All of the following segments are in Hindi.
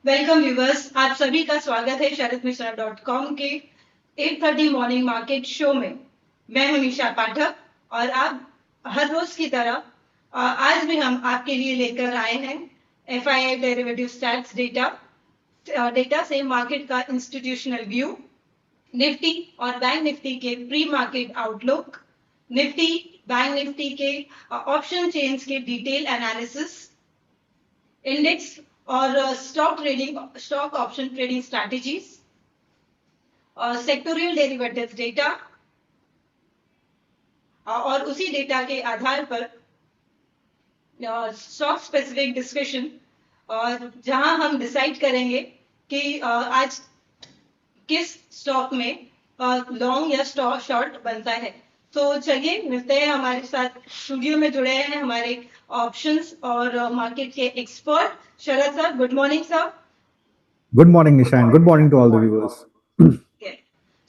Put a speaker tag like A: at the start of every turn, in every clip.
A: वेलकम व्यूवर्स, आप सभी का स्वागत है sharatmishra.com के 8:30 मॉर्निंग मार्केट शो में। मैं हूं निशा पाठक और आप हर रोज की तरह आज भी हम आपके लिए लेकर आए हैं FII डेरिवेटिव स्टैट्स डेटा से मार्केट का इंस्टीट्यूशनल व्यू, निफ्टी और बैंक निफ्टी के pre market outlook, Nifty bank Nifty के ऑप्शन चेन्स के डिटेल एनालिसिस, इंडेक्स और stock option trading strategies, sectoral derivatives data और उसी डेटा के आधार पर स्टॉक स्पेसिफिक डिस्कशन, और जहां हम डिसाइड करेंगे कि आज किस स्टॉक में लॉन्ग या शॉर्ट बनता है। तो चलिए मिलते हैं, हमारे साथ स्टूडियो में जुड़े हैं हमारे ऑप्शंस और मार्केट के expert Sharad sir. Good morning sir.
B: Good morning, Nisha, and good morning to all the viewers.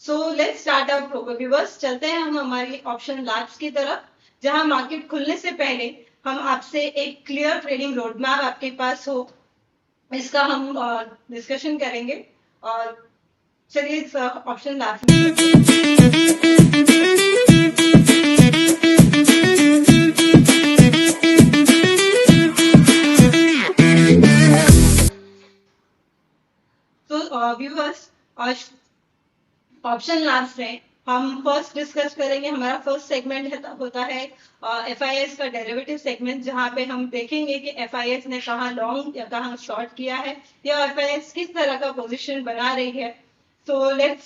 A: So let's start our viewers. चलते हैं हम हमारी ऑप्शन लैब्स की तरफ, जहां मार्केट खुलने से पहले हम आपसे एक क्लियर ट्रेडिंग रोड मैप आपके पास हो, इसका हम डिस्कशन करेंगे। और चलिए option labs viewers, option labs में हम फर्स्ट डिस्कस करेंगे। हमारा फर्स्ट सेगमेंट होता है FIS का डेरिवेटिव सेगमेंट, जहां पे हम देखेंगे कि FIS ने कहाँ लॉन्ग या कहाँ शॉर्ट किया है, या FIS किस तरह का पोजीशन बना रही है। तो लेट्स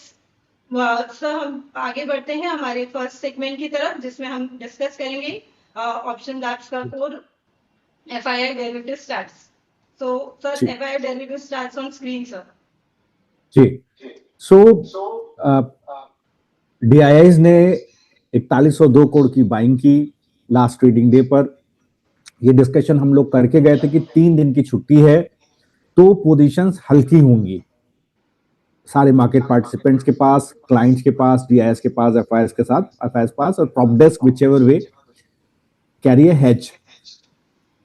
A: सर हम आगे बढ़ते हैं हमारे फर्स्ट सेगमेंट की तरफ, जिसमें हम डिस्कस करेंगे ऑप्शन लैब्स का कोड FII डेरिवेटिव स्टैट्स। तो sir FII derivative stats on screen sir.
B: जी, DIIs ने 4102 करोड़ की बाइंग की लास्ट ट्रेडिंग डे पर। ये डिस्कशन हम लोग करके गए थे कि 3 दिन की छुट्टी है तो पोजीशंस हल्की होंगी सारे मार्केट पार्टिसिपेंट्स के पास, क्लाइंट्स के पास, DIIs के पास, FIS के साथ, FIS पास, और prop desk whichever way carry a hedge.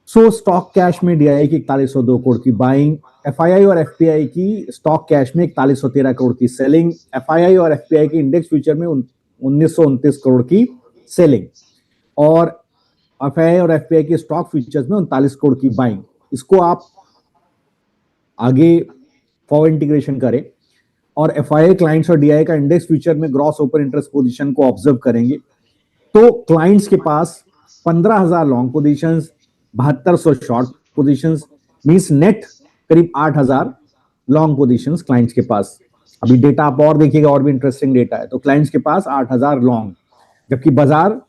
B: So stock cash में DII की 4102 करोड़ की बाइंग, FII और FPI की स्टॉक कैश में 4113 करोड़ की सेलिंग, FII और FPI की इंडेक्स फ्यूचर में 1929 करोड़ की सेलिंग, और FII और FPI की स्टॉक फ्यूचर्स में 39 करोड़ की बाइंग। इसको आप आगे फॉरवर्ड इंटीग्रेशन करें और FII क्लाइंट्स और DII का इंडेक्स फ्यूचर में ग्रॉस ओपन इंटरेस्ट पोजीशन को ऑब्जर्व करेंगे तो क्लाइंट्स के पास 15,000 long positions, 7200 short positions, means net करीब 8,000 लॉन्ग पोजीशंस क्लाइंट्स के पास। अभी डेटा आप और देखिएगा, और भी इंटरेस्टिंग डेटा है। तो क्लाइंट्स के पास 8,000 लॉन्ग, जबकि बाजार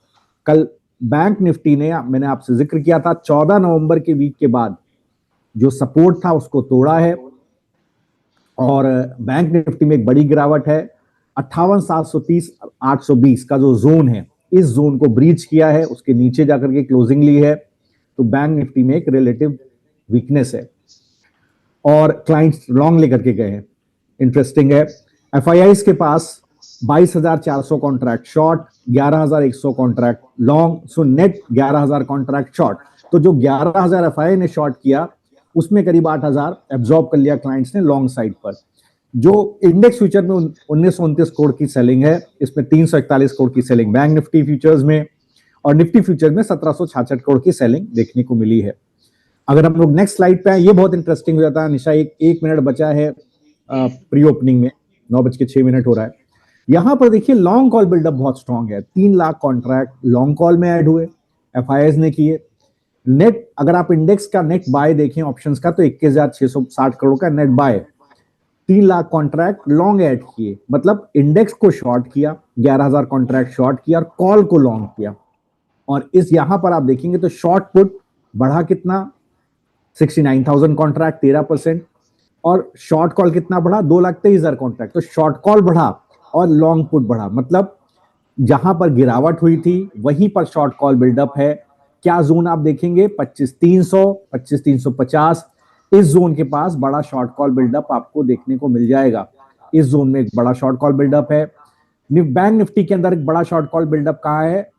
B: कल बैंक निफ्टी ने, मैंने आपसे जिक्र किया था, 14 नवंबर के वीक के बाद जो सपोर्ट था उसको तोड़ा है, और बैंक निफ्टी में एक बड़ी गिरावट है। 58,730 820 का जो जोन है, इस जोन को ब्रीच किया है, उसके नीचे जाकर के क्लोजिंग ली है। तो बैंक निफ्टी में एक रिलेटिव वीकनेस है और क्लाइंट्स लॉन्ग लेकर के गए हैं। इंटरेस्टिंग है, FIIs के पास 22,400 contract short, 11,100 contract long, so net 11,000 contract short. तो जो 11,000 FII ने शॉर्ट किया, उसमें करीब 8,000 एब्जॉर्ब कर लिया क्लाइंट्स ने लॉन्ग साइड पर। जो इंडेक्स फ्यूचर में 1929 करोड़ की सेलिंग है, इसमें 341 करोड़ की सेलिंग बैंक निफ्टी फ्यूचर्स में, और निफ्टी फ्यूचर में 1766 करोड़ की सेलिंग देखने को मिली है। अगर हम लोग नेक्स्ट स्लाइड पे आए, ये बहुत इंटरेस्टिंग हो जाता है। निशा, एक मिनट बचा है प्री ओपनिंग में, 9:06 हो रहा है। यहां पर देखिए लॉन्ग कॉल बिल्डअप बहुत स्ट्रांग है। 3 लाख कॉन्ट्रैक्ट लॉन्ग कॉल में ऐड हुए, FIIs ने किए। नेट, अगर आप इंडेक्स का नेट बाय देखें ऑप्शंस का, तो 21,660 करोड़ का net buy, 3 lakh contract long add किए, मतलब इंडेक्स को शॉर्ट किया, 11,000 कॉन्ट्रैक्ट शॉर्ट किया और कॉल को लॉन्ग किया। और इस यहां पर आप देखेंगे तो शॉर्ट पुट बढ़ा कितना, 69,000 कॉन्ट्रैक्ट 13%, और शॉर्ट कॉल कितना बढ़ा, 2,23,000 कॉन्ट्रैक्ट। तो शॉर्ट कॉल बढ़ा और लॉन्ग पुट बढ़ा, मतलब जहां पर गिरावट हुई थी वहीं पर शॉर्ट कॉल बिल्डअप है। क्या जोन आप देखेंगे, 25,300, 25,350, इस जोन के पास बड़ा शॉर्ट कॉल बिल्डअप आपको देखने को मिल जाएगा। इस जोन में एक बड़ा शॉर्ट कॉल बिल्डअप है। बैंक निफ्टी के अंदर एक बड़ा शॉर्ट कॉल बिल्डअप कहां है,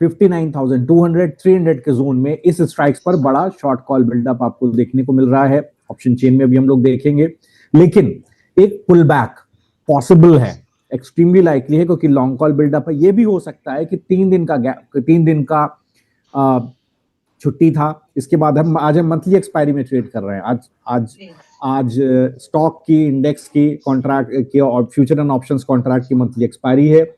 B: 59,200, 300 के जोन में, इस स्ट्राइक्स पर बड़ा शॉर्ट कॉल बिल्डअप आपको देखने को मिल रहा है। ऑप्शन चेन में भी हम लोग देखेंगे, लेकिन एक पुल बैक पॉसिबल है, एक्सट्रीमली लाइकली है, क्योंकि लॉन्ग कॉल बिल्डअप है। ये भी हो सकता है कि 3 दिन का छुट्टी था, इसके बाद आज हम मंथली एक्सपायरी में ट्रेड कर रहे हैं। आज स्टॉक की, इंडेक्स की, कॉन्ट्रैक्ट की और फ्यूचर एंड ऑप्शंस कॉन्ट्रैक्ट की मंथली एक्सपायरी है।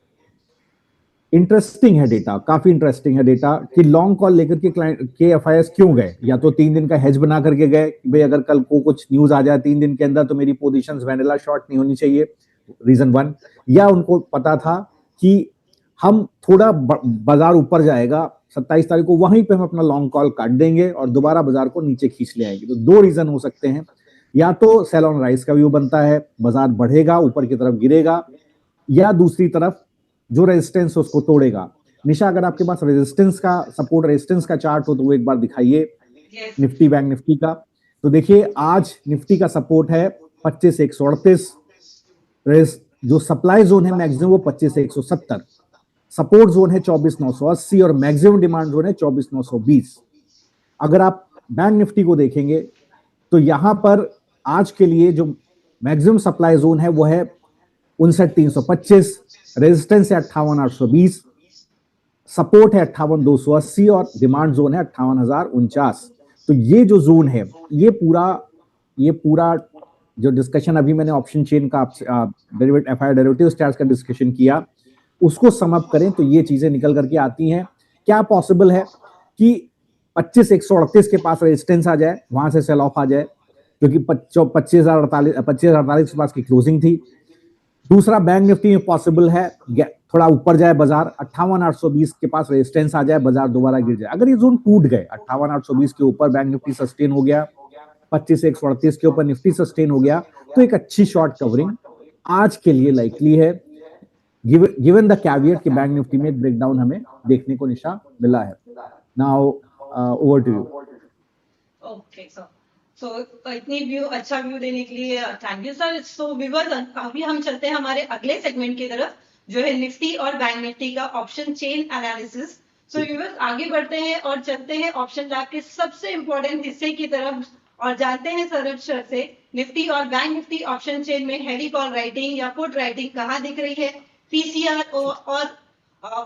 B: इंटरेस्टिंग है डेटा, काफी इंटरेस्टिंग है डेटा कि लॉन्ग कॉल लेकर के क्लाइंट के एफआईएस क्यों गए। या तो 3 दिन का हेज बना करके गए कि भाई अगर कल को कुछ न्यूज आ जाए 3 दिन के अंदर तो मेरी पोजीशंस वैनिला शॉर्ट नहीं होनी चाहिए, रीजन 1। या उनको पता था कि हम थोड़ा बाजार ऊपर जाएगा 27 तारीख को, वहीं पे हम अपना लॉन्ग कॉल काट देंगे और दोबारा बाजार को नीचे खींच ले आएंगे। तो 2 रीजन हो सकते हैं, या तो सेल ऑन राइज का व्यू बनता है, बाजार बढ़ेगा, ऊपर की तरफ गिरेगा, या दूसरी तरफ जो रेजिस्टेंस है उसको तोड़ेगा। निशा, अगर आपके पास रेजिस्टेंस का, सपोर्ट रेजिस्टेंस का चार्ट हो तो वो एक बार दिखाइए, निफ्टी बैंक निफ्टी का। तो देखिए आज निफ्टी का सपोर्ट है 25,138, जो सप्लाई जोन है मैक्सिमम वो 25,170, सपोर्ट जोन है 24,980 और मैक्सिमम डिमांड जोन है 24,920। अगर आप बैंक निफ्टी को देखेंगे तो यहां पर आज के लिए जो मैक्सिमम सप्लाई जोन है वो है 59,325, रेजिस्टेंस है 58,820, सपोर्ट है 58,280 और डिमांड जोन है 58,049। तो ये जो जोन है, ये पूरा जो डिस्कशन अभी मैंने ऑप्शन चेन का डेरिवेटिव चार्ट्स का डिस्कशन किया, उसको सम अप करें तो ये चीजें निकल करके आती हैं। क्या पॉसिबल है कि 25,138 के पास रेजिस्टेंस आ जाए, वहां से सेल ऑफ आ जाए, क्योंकि 25,048 के पास की क्लोजिंग थी। दूसरा, बैंक निफ्टी में पॉसिबल है थोड़ा ऊपर जाए बाजार, 58,820 के पास रेजिस्टेंस आ जाए, बाजार दोबारा गिर जाए। अगर ये जोन टूट गए, 58,820 के ऊपर बैंक निफ्टी सस्टेन हो गया, 25,138 के ऊपर निफ्टी सस्टेन हो गया, तो एक अच्छी शॉर्ट कवरिंग आज के लिए लाइकली है, गिवन द कैविएट कि बैंक निफ्टी में एक ब्रेकडाउन हमें देखने को निशा मिला है। Now over to you.
A: Okay sir, so इतनी अच्छा व्यू देने के लिए thank you sir. So viewers, अभी हम चलते हैं हमारे अगले सेगमेंट की तरफ, जो है निफ्टी और बैंक निफ्टी का option chain analysis. So viewers, आगे बढ़ते हैं और चलते हैं ऑप्शन लैब के सबसे इंपॉर्टेंट हिस्से की तरफ और जानते हैं सरज सर से निफ्टी और बैंक निफ्टी ऑप्शन चेन में हेवी कॉल राइटिंग या पुट राइटिंग कहाँ दिख रही है, पीसीआर और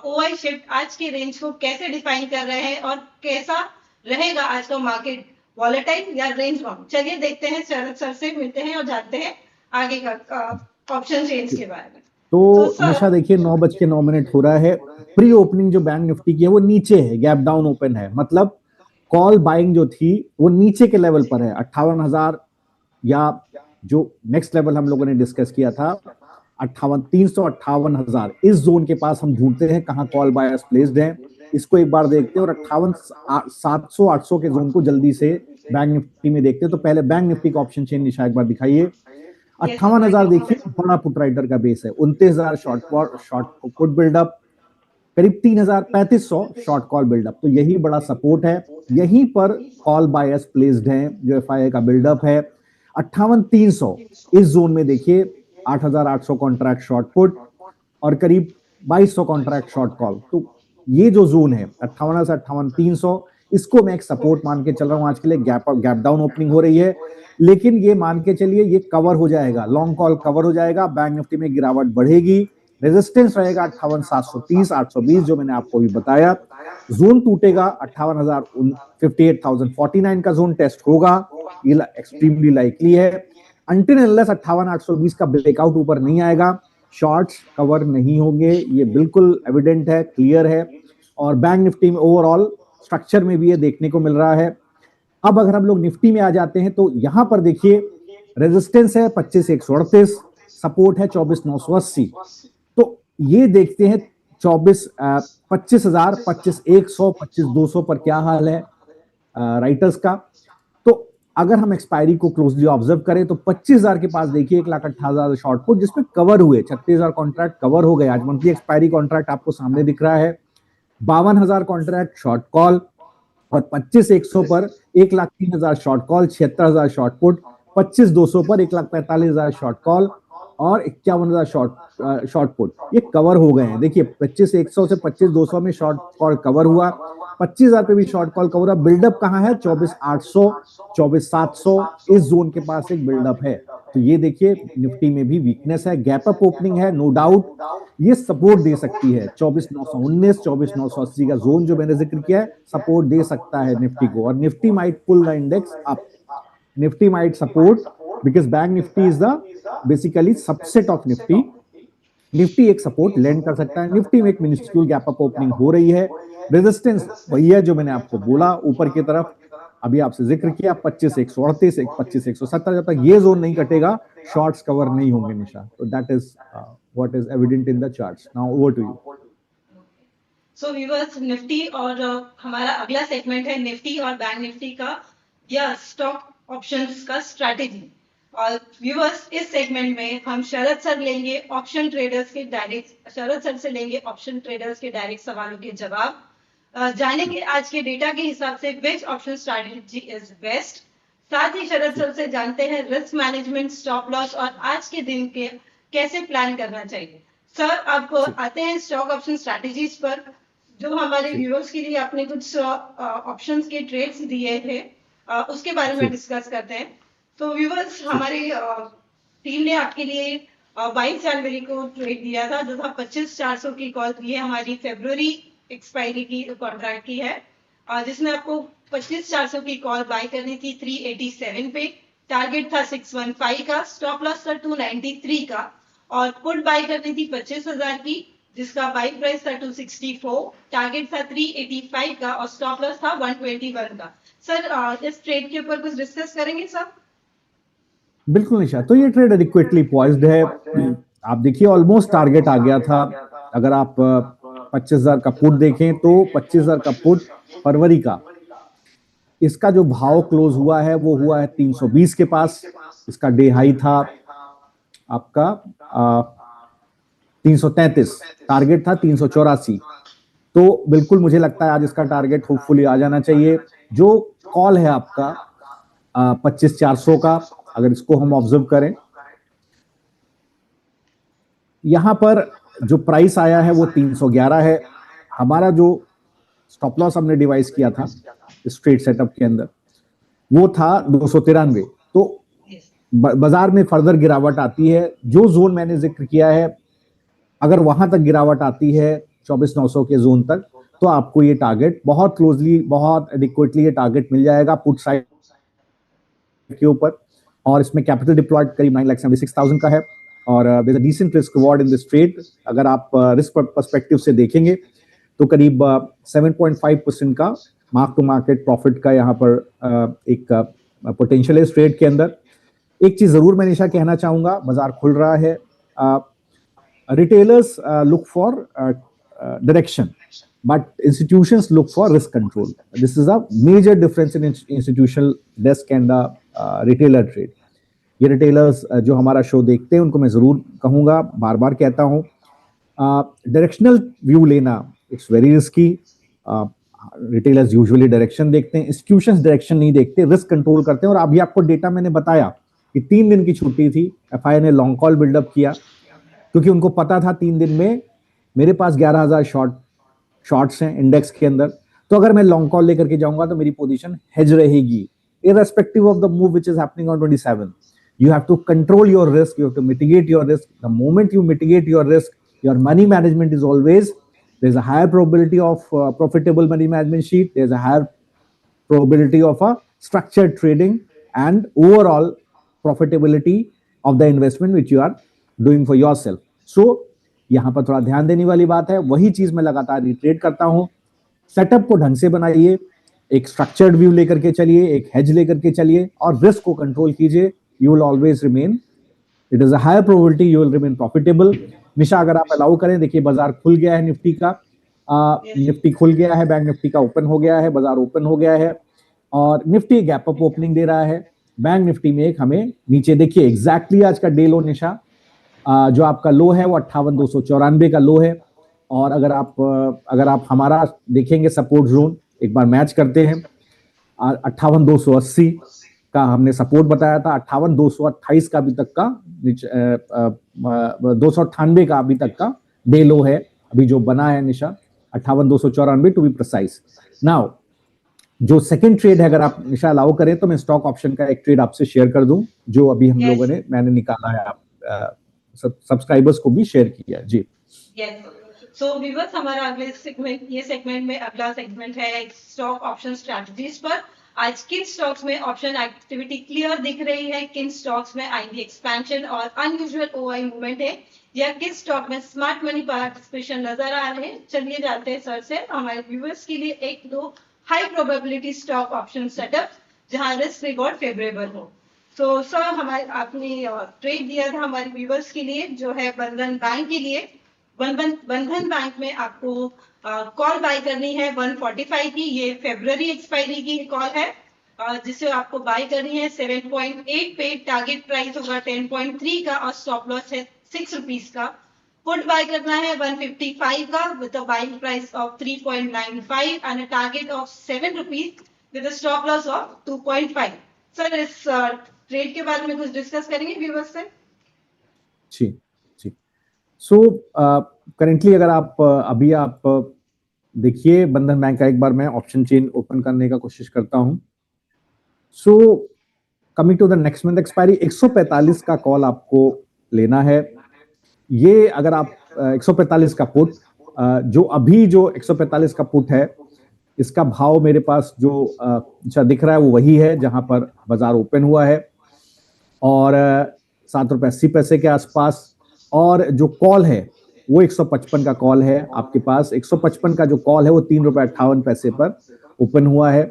A: ओआई शिफ्ट आज के रेंज को कैसे डिफाइन कर रहे हैं और कैसा रहेगा आज का मार्केट, वॉलेटाइल या रेंज बाउंड। चलिए देखते हैं, शरद सर से मिलते हैं और जानते हैं आगे का ऑप्शन चेंज के बारे में।
B: तो निशा देखिए 9:09 हो रहा है। प्री ओपनिंग जो बैंक निफ्टी की है वो नीचे है, गैप डाउन ओपन है, मतलब कॉल बाइंग जो थी वो नीचे के लेवल पर है 58,000, या जो नेक्स्ट लेवल हम लोगों ने डिस्कस किया था 58,000 इस जोन के पास हम ढूंढते हैं कहां कॉल बायर्स प्लेस्ड हैं। इसको एक बार देखते हैं और 58,700-800 के जोन को जल्दी से बैंक निफ्टी में देखते हैं। तो पहले बैंक निफ्टी का ऑप्शन चेन निशा एक बार दिखाइए। 58,000 देखिए बड़ा पुट राइटर का बेस है, 29,000 शॉर्ट पुट बिल्डअप, करीब 3,3500 शॉर्ट कॉल बिल्डअप। तो यही बड़ा सपोर्ट है, यहीं पर कॉल बायर्स प्लेस्ड हैं, जो एफआईआई का बिल्डअप है 58,300 इस जोन में देखिए 8,800 कॉन्ट्रैक्ट शॉर्ट पुट और करीब 2,200 कॉन्ट्रैक्ट शॉर्ट कॉल। तो ये जो जोन है 58 से 58,300, इसको मैं एक सपोर्ट मान के चल रहा हूं। आज के लिए गैप डाउन ओपनिंग हो रही है, लेकिन ये मान के चलिए ये कवर हो जाएगा, लॉन्ग कॉल कवर हो जाएगा, बैंक निफ्टी में गिरावट बढ़ेगी, रेजिस्टेंस रहेगा 58,730 820 जो मैंने आपको भी बताया। जोन टूटेगा 58,049 का जोन टेस्ट होगा, ये एक्सट्रीमली लाइकली है। अनटिल अनलेस 58,820 का ब्रेकआउट ऊपर नहीं आएगा, शॉर्ट्स कवर नहीं होंगे, ये बिल्कुल एविडेंट है, क्लियर है। और बैंक निफ्टी में ओवरऑल स्ट्रक्चर में भी ये देखने को मिल रहा है। अब अगर हम लोग निफ्टी में आ जाते हैं तो यहां पर देखिए रेजिस्टेंस है 25,138, सपोर्ट है 24,980। तो ये देखते हैं 25,000, 25,100, 25,200 पर क्या हाल है राइटर्स का। तो अगर हम एक्सपायरी को क्लोजली ऑब्जर्व करें तो 25,000 के पास देखिए 1,58,000 शॉर्ट पुट जिसमें कवर हुए, 36,000 कॉन्ट्रैक्ट कवर हो गए। आज मंथली एक्सपायरी कॉन्ट्रैक्ट आपको सामने दिख रहा है, 52,000 कॉन्ट्रैक्ट शॉर्ट कॉल और 25,100 पर 1,03,000 शॉर्ट कॉल, 76,000 शॉर्ट पुट, 25,200 पर 1,45,000 शॉर्ट कॉल और 51,000 शॉर्ट पुट, ये कवर हो गए हैं। देखिए 25,100 से 25,200 में शॉर्ट कॉल कवर हुआ, 25,000 पे भी शॉर्ट कॉल कवर हुआ। बिल्डअप कहाँ है? 24,800, 24,700, इस जोन के पास एक बिल्डअप है। तो ये देखिए निफ्टी में भी वीकनेस है, गैप अप ओपनिंग है, नो डाउट ये सपोर्ट दे सकती है। 24,919, 24,980 का जोन जो मैंने जिक्र किया है, सपोर्ट दे सकता है निफ्टी को, और Nifty might pull the index up, Nifty might support, because bank Nifty is the basically subset of Nifty. Nifty एक सपोर्ट लैंड कर सकता है, निफ्टी में एक मिनिस्ट्रियल गैप अप ओपनिंग हो रही है। रेजिस्टेंस वही है जो मैंने आपको बोला ऊपर की तरफ, अभी आपसे जिक्र किया 25,138, 25,170, जब तक ये जोन नहीं कटेगा शॉर्ट्स कवर नहीं होंगे निशा। तो that is what is evident in the charts. Now over to you.
A: So viewers, Nifty और हमारा अगला सेगमेंट है निफ्टी और बैंक निफ्टी का या स्टॉक ऑप्शंस का स्ट्रैटेजी। और व्यूअर्स, इस सेगमेंट में हम शरद सर लेंगे ऑप्शन ट्रेडर्स के डायरेक्ट, शरद सर से लेंगे ऑप्शन ट्रेडर्स के डायरेक्ट सवालों के जवाब, जानेंगे आज के डेटा के हिसाब से which option strategy is best. साथ ही शरद सर से जानते हैं रिस्क मैनेजमेंट, स्टॉप लॉस और आज के दिन के कैसे प्लान करना चाहिए। सर, अब आते हैं स्टॉक ऑप्शन स्ट्रैटेजीज पर, जो हमारे व्यूअर्स के लिए आपने कुछ ऑप्शंस के ट्रेड्स दिए थे, उसके बारे में डिस्कस करते हैं। तो व्यूअर्स, हमारी टीम ने आपके लिए 22 जनवरी को ट्रेड दिया था, जो था 25,400 की कॉल की है, हमारी फरवरी एक्सपायरी की कॉन्ट्रैक्ट की है, जिसमें आपको 25,400 की कॉल बाय करनी थी 387 पे, टारगेट था 615 का, स्टॉप लॉस था 293 का, और पुट बाय करनी थी 25,000 की, जिसका बाय प्राइस था 264, टारगेट था 385 का और स्टॉप लॉस था 121 का। सर, इस ट्रेड के ऊपर कुछ डिस्कस करेंगे सर?
B: बिल्कुल निशा, तो ये ट्रेड एडिक्वेटली पॉइज्ड है। आप देखिए ऑलमोस्ट टारगेट आ गया था। अगर आप 25,000 का पुट देखें तो 25,000 का पुट फरवरी का, इसका जो भाव क्लोज हुआ है वो हुआ है 320 के पास। इसका डे हाई था आपका 333, टारगेट था 384। तो बिल्कुल मुझे लगता है आज इसका टारगेट होपफुली आ जाना चाहिए। जो कॉल है आपका 25,400 का, अगर इसको हम ऑब्जर्व करें, यहां पर जो प्राइस आया है वो 311 है। हमारा जो स्टॉप लॉस हमने डिवाइस किया था इस ट्रेड सेटअप के अंदर वो था 293। तो बाजार में फर्दर गिरावट आती है, जो जोन मैंने जिक्र किया है अगर वहां तक गिरावट आती है 24,900 के जोन तक, तो आपको ये टारगेट बहुत क्लोजली, बहुत एडिक्वेटली ये टारगेट मिल जाएगा पुट साइड के ऊपर। और इसमें कैपिटल डिप्लॉयड करीब 9,76,000 का है, और there is a decent risk reward in this trade. अगर आप रिस्क पर्सपेक्टिव से देखेंगे तो करीब 7.5% का मार्क टू मार्केट प्रॉफिट का यहाँ पर एक पोटेंशियल है इस ट्रेड के अंदर। एक चीज जरूर मैं निशा कहना चाहूंगा, बाजार खुल रहा है, retailers look for direction but institutions look for risk control. This is a major difference in institutional desk and retailer trade. ये रिटेलर्स जो हमारा शो देखते हैं उनको मैं जरूर कहूंगा, बार बार कहता हूं, डायरेक्शनल व्यू लेना it's very risky. Retailers usually direction देखते हैं, इंस्टीट्यूशंस डायरेक्शन नहीं देखते, रिस्क कंट्रोल करते हैं। और अभी आपको डेटा मैंने बताया कि 3 दिन की छुट्टी थी, एफआई ने लॉन्ग कॉल बिल्डअप किया क्योंकि उनको पता था 3 दिन में मेरे पास 11,000 शॉर्ट्स हैं इंडेक्स के अंदर, तो अगर मैं लॉन्ग कॉल लेकर के जाऊंगा तो मेरी पोजीशन हेज रहेगी irrespective of the move which is happening on 27. You have to control your risk, you have to mitigate your risk. The moment you mitigate your risk, your money management is always, there's a higher probability of profitable money management sheet, there's a higher probability of a structured trading and overall profitability of the investment which you are doing for yourself. So यहां पर थोड़ा ध्यान देने वाली बात है, वही चीज मैं लगातार रिट्रेट करता हूं। सेटअप को ढंग से बनाइए, एक स्ट्रक्चर्ड व्यू लेकर के चलिए, एक हेज लेकर के चलिए और रिस्क को कंट्रोल कीजिए। You will always remain, it is a higher probability you will remain profitable. Nisha, अगर आप अलाउ करें, देखिए बाजार खुल गया है निफ्टी का, निफ्टी खुल गया है, बैंक निफ्टी का ओपन हो गया है, बाजार ओपन हो गया है और निफ्टी गैप अप ओपनिंग दे रहा है। बैंक निफ्टी में एक हमें नीचे देखिए एग्जैक्टली आज का डे लो निशा, जो आपका लो है वो 58,294 का लो है। और अगर आप हमारा देखेंगे सपोर्ट जोन एक बार मैच करते हैं 58,280, का हमने सपोर्ट बताया था, 58,228 का अभी तक का 298 का अभी तक का डे लो है अभी जो बना है निशा, 58,294 टू बी प्रिसाइज। नाउ जो सेकंड ट्रेड है, अगर आप निशा अलाउ करें तो मैं स्टॉक ऑप्शन का एक ट्रेड आपसे शेयर कर दूं जो अभी हम लोगों ने मैंने निकाला है, आप सब्सक्राइबर्स को भी शेयर किया है जी।
A: सो व्यूअर्स, हमारा अगले सेगमेंट, ये सेगमेंट में अगला सेगमेंट है स्टॉक ऑप्शन स्ट्रैटेजीज पर। आज किन स्टॉक्स में ऑप्शन एक्टिविटी क्लियर दिख रही है, किन स्टॉक्स में आईवी एक्सपेंशन और अनयूजुअल ओआई मूवमेंट है, या किस स्टॉक में स्मार्ट मनी पार्टिसिपेशन नजर आ रहे हैं। चलिए जानते हैं सर से हमारे व्यूअर्स के लिए एक दो high probability stock option setup जहां रिस्क रिवॉर्ड फेवरेबल हो। तो सर, हमारे आपने ट्रेड दिया था हमारे व्यूअर्स के लिए जो है बंधन बैंक के लिए। बंधन बैंक में आपको कॉल बाय करनी है 145 की, ये फरवरी एक्सपायरी की कॉल है, जिसे आपको बाय करनी है 7.8 पे। टारगेट प्राइस होगा 10.3 का और स्टॉप लॉस है 6 रुपीज का। पुट बाय करना है 155 का with a buying price of 3.95 and a target of 7 rupees with a stop loss of 2.5। Sir, इस ट्रेड के बारे में कुछ डिस्कस करेंगे व्यूअर्स से?
B: जी जी। सो करेंटली अगर आप अभी आप देखिए बंधन बैंक का, एक बार मैं ऑप्शन चेन ओपन करने का कोशिश करता हूं। So coming to the next month expiry, 145 का कॉल आपको लेना है। ये अगर आप 145 का पुट, जो अभी जो 145 का पुट है इसका भाव मेरे पास जो दिख रहा है वो वही है जहां पर बाजार ओपन हुआ है, और 7.80 रुपए के आसपास। और जो कॉल है वो 155 का कॉल है आपके पास। 155 का जो कॉल है वो 3.58 रुपए पर ओपन हुआ है,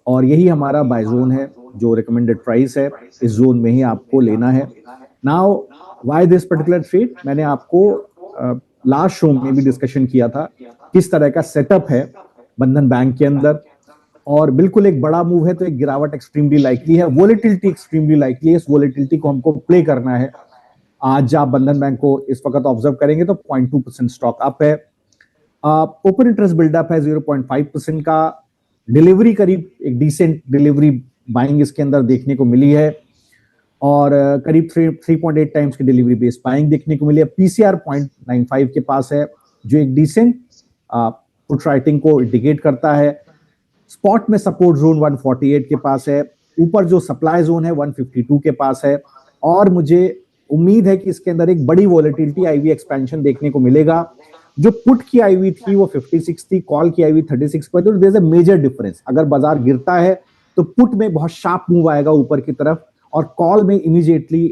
B: और यही हमारा बाय जोन है, जो रिकमेंडेड प्राइस है। इस जोन में ही आपको लेना है। Now why this particular trade, मैंने आपको लास्ट शो में भी डिस्कशन किया था किस तरह का सेटअप है बंधन बैंक के अंदर, और बिल्कुल एक बड़ा मूव है तो एक गिरावट एक्सट्रीमली लाइकली है, वोलेटिलिटी एक्सट्रीमली लाइकली है। इस वोलेटिलिटी को हमको प्ले करना है। आज आप बंधन बैंक को इस वक्त ऑब्जर्व करेंगे तो 0.2% स्टॉक अप है, ओपन इंटरेस्ट बिल्डअप है 0.5% का, डिलीवरी करीब एक डिसेंट डिलीवरी बाइंग इसके अंदर देखने को मिली है, और करीब 3.8 टाइम्स की डिलीवरी बेस बाइंग देखने को मिली है। पीसीआर 0.95 के पास है जो एक डिसेंट पुट राइटिंग को इंडिकेट करता है। स्पॉट में सपोर्ट जोन 148 के पास है, ऊपर जो सप्लाई जोन है 152 के पास है, और मुझे उम्मीद है कि इसके अंदर एक बड़ी वॉलेटिलिटी आईवी एक्सपेंशन देखने को मिलेगा। जो पुट की आईवी थी वो 56 थी, कॉल की आईवी 36 पर, तो there is a major difference. अगर बाजार गिरता है तो पुट में बहुत शार्प मूव आएगा ऊपर की तरफ, और कॉल में इमीडिएटली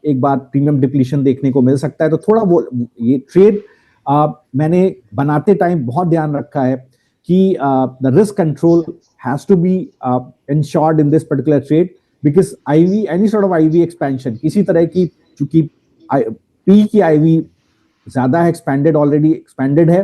B: एक बार प्रीमियम डिप्लीशन देखने को मिल सकता है। तो थोड़ा वो ये ट्रेड मैंने बनाते टाइम बहुत ध्यान रखा है कि the risk control has to be ensured in this particular trade, because IV, any sort of IV expansion, किसी तरह की, चूंकि P की IV ज्यादा है, एक्सपेंडेड, ऑलरेडी एक्सपेंडेड है,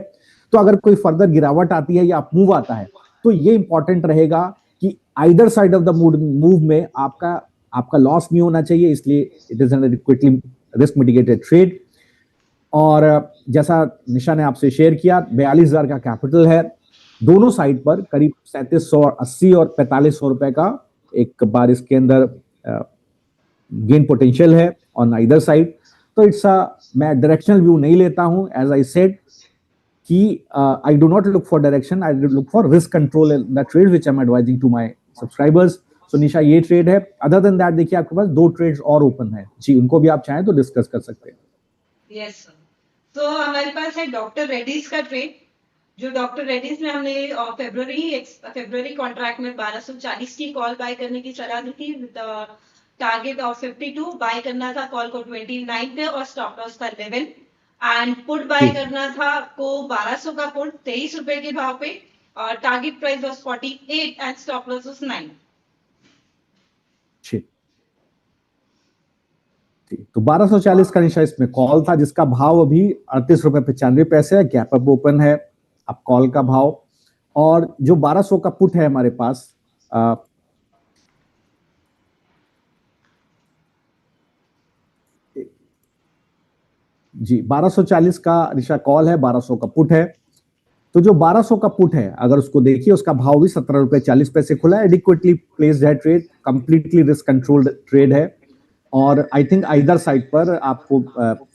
B: तो अगर कोई फर्दर गिरावट आती है या अप मूव आता है तो ये इंपॉर्टेंट रहेगा कि either side of the move में आपका लॉस नहीं होना चाहिए, इसलिए it is an quickly risk mitigated trade. और जैसा निशा ने आपसे शेयर किया, 42,000 का कैपिटल है, दोनों साइड पर करीब 3780 और 4500 रुपए का एक बार इसके अंदर गेन पोटेंशियल है ऑन आइदर साइड। तो मैं डायरेक्शनल व्यू नहीं लेता हूं, एज आई सेड कि I do not look for direction, I look for risk control in the trade which I am advising to my subscribers. So Nisha, ये ट्रेड है। अदर देन दैट देखिए आपके पास दो ट्रेड्स और ओपन है जी, उनको भी आप चाहें तो डिस्कस कर सकते हैं।
A: Yes sir. तो हमारे पास है डॉक्टर रेड्डीज का ट्रेड, जो डॉक्टर रेड्डीज में हमने फरवरी कॉन्ट्रैक्ट में 1240 की कॉल बाय करने की सलाह दी थी विद टारगेट ऑफ 52। बाय करना था कॉल को 29 पे और स्टॉप लॉस था 11, एंड पुट बाय करना था को 1200 का पुट 23 रुपए के भाव पे, और target price was 48 and stop loss was 9।
B: तो 1240 का निशा इसमें कॉल था, जिसका भाव अभी 38.95 है, गैप अप ओपन है अब कॉल का भाव। और जो 1200 का पुट है हमारे पास, जी 1240 का निशा कॉल है, 1200 का पुट है। तो जो 1200 का पुट है, अगर उसको देखिए, उसका भाव भी 17 रुपए 40 पैसे खुला है। एडिक्वेटली प्लेस्ड है trade, completely risk controlled trade है। और आई थिंक आइदर साइड पर आपको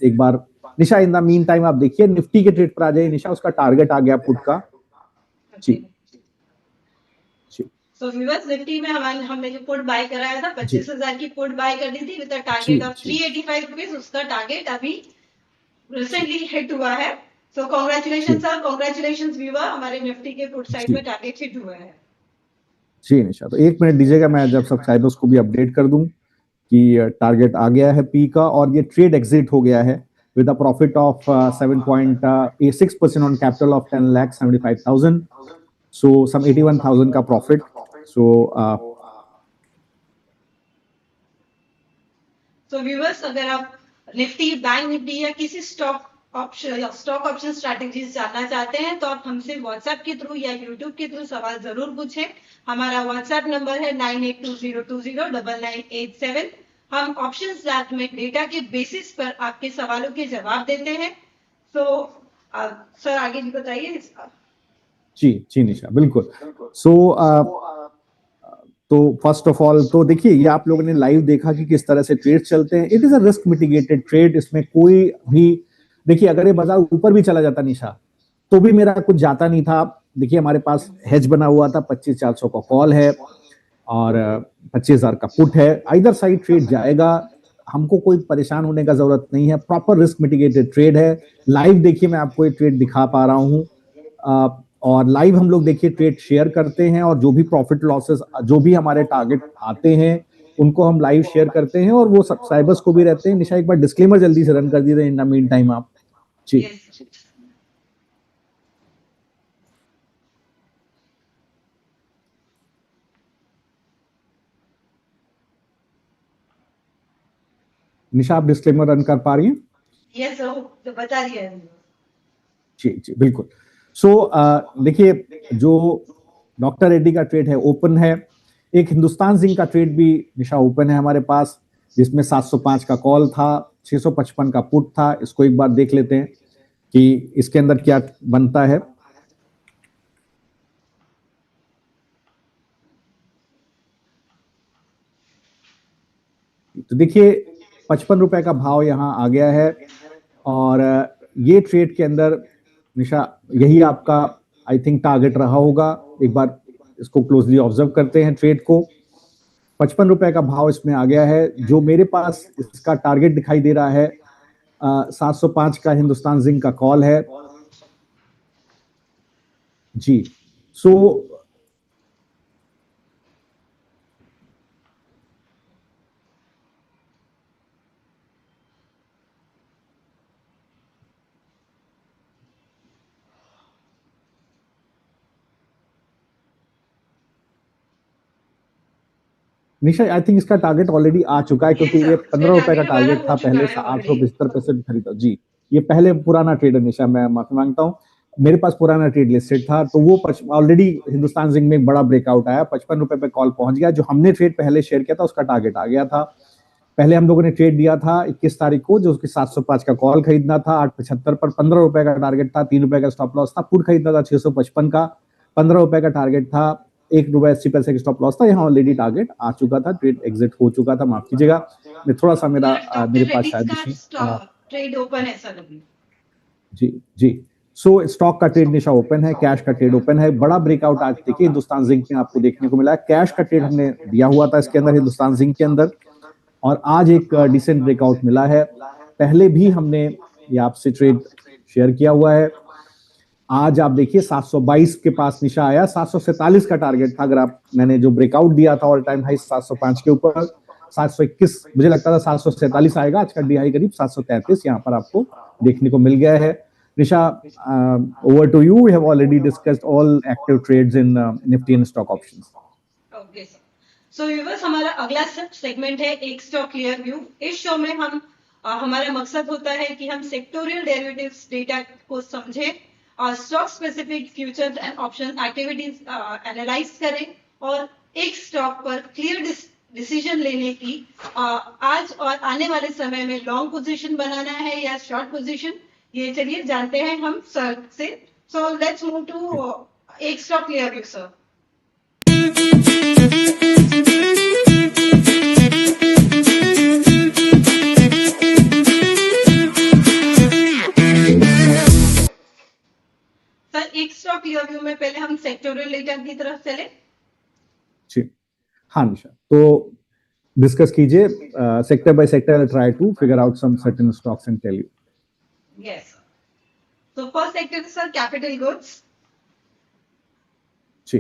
B: एक बार निशा, इन द मीन टाइम आप देखिए निफ्टी के ट्रेड पर आ जाइए निशा, उसका टारगेट आ गया पुट का। जी
A: सो व्यूअर्स, निफ्टी में हमने जो पुट बाय कराया था 25,000 की पुट बाय कर दी थी with a target of 385 rupees. उसका टारगेट अभी रिसेंटली हिट हुआ है। सो कांग्रेचुलेशन सर, कांग्रेचुलेशन व्यूअर, हमारे निफ्टी के पुट साइड में टारगेट हिट हुआ है।
B: जी निशा, तो 1 मिनट दीजिएगा, मैं जब सब्सक्राइबर्स को भी अपडेट कर दूं कि टारगेट आ गया है पी का, और ये ट्रेड एग्जिट हो गया है with a profit of 7.6% on capital of 10,75,000. So some 81,000 का profit. So
A: viewers, अगर आप निफ्टी, बैंक निफ्टी या किसी स्टॉक ऑप्शन स्ट्रैटेजीज जानना चाहते हैं तो आप हमसे व्हाट्सएप के थ्रू या यूट्यूब के थ्रू सवाल जरूर पूछें। हमारा व्हाट्सएप नंबर है 9820209987। हम ऑप्शंस लैब में डेटा के बेसिस पर आपके सवालों के जवाब देते हैं। तो सर आगे भी बताइए।
B: जी निशा, बिल्कुल। तो फर्स्ट ऑफ ऑल तो देखिए, ये आप लोगों ने लाइव देखा कि किस तरह से ट्रेड चलते हैं। It is a risk mitigated trade. इसमें कोई भी, देखिए अगर ये बाजार ऊपर भी चला जाता निशा, तो भी मेरा कुछ जाता नहीं था। देखिए हमारे पास हेज बना हुआ था, 25,400 का कॉल है और 25,000 का पुट है। आइदर साइड ट्रेड जाएगा, हमको कोई परेशान होने का जरूरत नहीं है। प्रॉपर रिस्क मिटिगेटेड ट्रेड है। लाइव देखिए, मैं आपको ये ट्रेड दिखा पा रहा हूँ, और लाइव हम लोग देखिए ट्रेड शेयर करते हैं, और जो भी प्रॉफिट लॉसेस, जो भी हमारे टारगेट आते हैं, उनको हम लाइव शेयर करते हैं, और वो सब्सक्राइबर्स को भी रहते हैं। निशा, एक बार डिस्क्लेमर जल्दी से रन कर दीजिए इन द मीन टाइम आप। जी निशा, आप डिस्क्लेमर रन कर पा रही हैं?
A: यस सर, तो बता दिया।
B: जी बिल्कुल। देखिए, जो डॉक्टर रेड्डी का ट्रेड है ओपन है। एक हिंदुस्तान जिंक का ट्रेड भी निशा ओपन है हमारे पास, जिसमें 705 का कॉल था, 655 का पुट था। इसको एक बार देख लेते हैं कि इसके अंदर क्या बनता है। तो देखिए 55 रुपए का भाव यहां आ गया है, और ये ट्रेड के अंदर निशा यही आपका आई थिंक टारगेट रहा होगा। एक बार इसको क्लोजली ऑब्जर्व करते हैं ट्रेड को। 55 रुपए का भाव इसमें आ गया है। जो मेरे पास इसका टारगेट दिखाई दे रहा है 705 का हिंदुस्तान जिंक का कॉल है। जी निशा, आई थिंक इसका टारगेट ऑलरेडी आ चुका है, क्योंकि ये 15 रुपए का टारगेट था पहले, 875 पे खरीदा। जी, ये पहले पुराना ट्रेड है निशा, मैं माफी मांगता हूँ। मेरे पास पुराना ट्रेड लिस्टेड था, तो वो ऑलरेडी हिंदुस्तान जिंक में एक बड़ा ब्रेकआउट आया, 55 रुपए पे कॉल पहुंच गया। जो हमने ट्रेड पहले शेयर किया था उसका टारगेट आ गया था। पहले हम लोगों ने ट्रेड दिया था 21 तारीख को, जो उसकी 705 का कॉल खरीदना था 875 पर, 15 रुपए का टारगेट था, 3 रुपए का स्टॉप लॉस था। पुट खरीदना था 655 का, 15 रुपए का टारगेट था, 1 रुपए 80 पैसे का स्टॉप लॉस था। यहाँ ऑलरेडी टारगेट आ चुका था, ट्रेड एग्जिट हो चुका था। माफ कीजिएगा, मैं थोड़ा सा मेरे पास शायद
A: ट्रेड ओपन है सर अभी।
B: जी स्टॉक का ट्रेड निशा ओपन है, कैश का ट्रेड ओपन है। बड़ा ब्रेकआउट आज देखिए हिंदुस्तान जिंक में आपको देखने को मिला है। कैश का ट्रेड हमने दिया हुआ था इसके अंदर, हिंदुस्तान जिंक के अंदर, और आज एक डिसेंट ब्रेकआउट मिला है। पहले भी हमने ये आपसे ट्रेड शेयर किया हुआ है। आज आप देखिए 722 के पास निशा आया, 747 का टारगेट था। अगर आप, मैंने जो ब्रेकआउट दिया था ऑल टाइम हाई 705 के ऊपर, 721 मुझे लगता था 747 आएगा। आज का डी हाई करीब 733 यहाँ पर आपको देखने को मिल गया है। Nisha, over to you. We have already discussed all active trades in Nifty and stock options.
A: Okay sir. So viewers, हमारा अगला सेगमेंट है एक स्टॉक क्लियर व्यू। इस शो में हम हमारा मकसद होता है कि हम सेक्टोरियल डेरिवेटिव्स डेटा को समझें और stock specific future and option activities analyse करें, और एक स्टॉक पर क्लियर डिसीजन लेने की आज और आने वाले समय में लॉन्ग पोजीशन बनाना है या शॉर्ट पोजीशन, ये चलिए जानते हैं हम सर से। So let's move to एक stock clear view sir. Sir एक स्टॉक क्लियर व्यू में पहले हम सेक्टोरल डेटा की तरफ चले.
B: जी हाँ निशा, तो डिस्कस कीजिए sector by sector. I try to figure out some certain stocks and tell you.
A: Yes. So first sector is sir capital goods.
B: जी,